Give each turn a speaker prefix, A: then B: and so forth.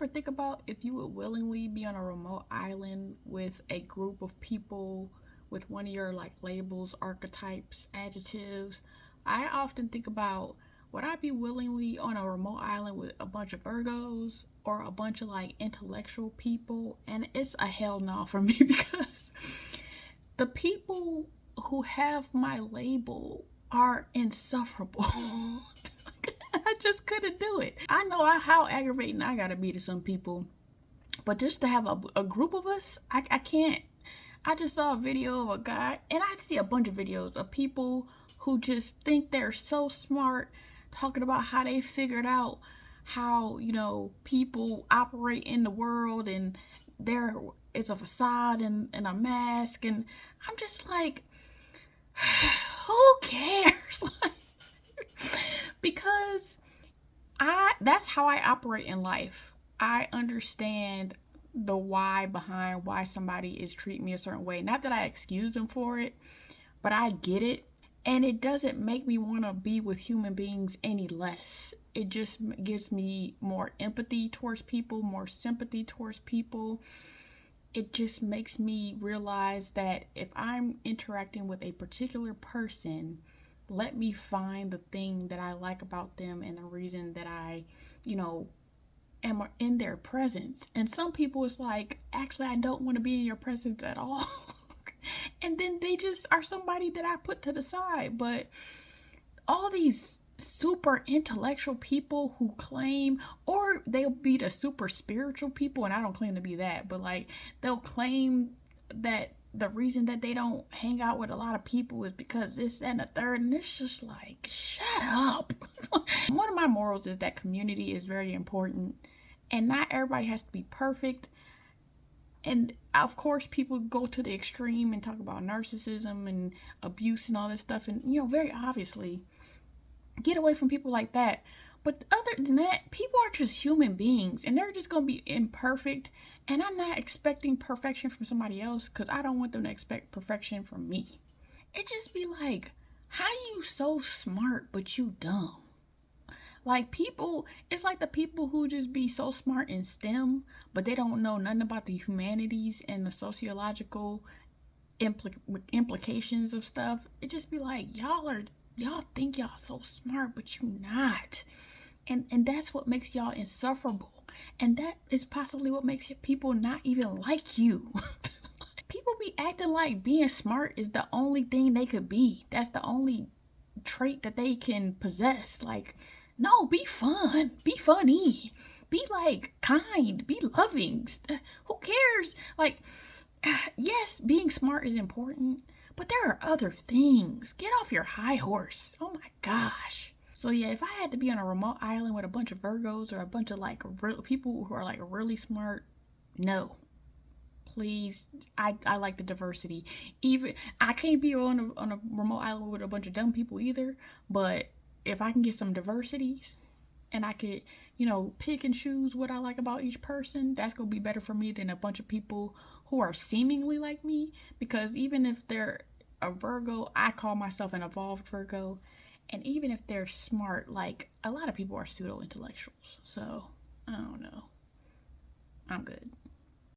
A: ever think about if you would willingly be on a remote island with a group of people with one of your like labels, archetypes, adjectives? I often think about, would I be willingly on a remote island with a bunch of Virgos or a bunch of like intellectual people? And it's a hell no for me because the people who have my label are insufferable. I just couldn't do it. I know how aggravating I gotta be to some people, but just to have a group of us, I can't. I just saw a video of a guy, and I see a bunch of videos of people who just think they're so smart, talking about how they figured out how, people operate in the world, and there is a facade and a mask, and I'm just like, who cares? Because that's how I operate in life. I understand the why behind why somebody is treating me a certain way. Not that I excuse them for it, but I get it. And it doesn't make me want to be with human beings any less. It just gives me more empathy towards people, more sympathy towards people. It just makes me realize that if I'm interacting with a particular person, let me find the thing that I like about them and the reason that I, am in their presence. And some people it's like, actually, I don't want to be in your presence at all. And then they just are somebody that I put to the side. But all these super intellectual people who claim, or they'll be the super spiritual people, and I don't claim to be that, but like they'll claim that the reason that they don't hang out with a lot of people is because this and the third, and it's just like, shut up. One of my morals is that community is very important, and not everybody has to be perfect. And of course, people go to the extreme and talk about narcissism and abuse and all this stuff, and very obviously, get away from people like that. But other than that, people are just human beings, and they're just gonna be imperfect. And I'm not expecting perfection from somebody else because I don't want them to expect perfection from me. It just be like, how you so smart but you dumb? Like people, it's like the people who just be so smart in STEM, but they don't know nothing about the humanities and the sociological implications of stuff. It just be like, y'all think y'all so smart, but you not. And that's what makes y'all insufferable. And that is possibly what makes people not even like you. People be acting like being smart is the only thing they could be. That's the only trait that they can possess. Like, no, be fun. Be funny. Be like kind. Be loving. Who cares? Like, yes, being smart is important, but there are other things. Get off your high horse. Oh my gosh. So yeah, if I had to be on a remote island with a bunch of Virgos or a bunch of like people who are like really smart, no. Please, I like the diversity. Even I can't be on a remote island with a bunch of dumb people either, but if I can get some diversities and I could, pick and choose what I like about each person, that's going to be better for me than a bunch of people who are seemingly like me. Because even if they're a Virgo, I call myself an evolved Virgo. And even if they're smart, like a lot of people are pseudo intellectuals. So I don't know. I'm good.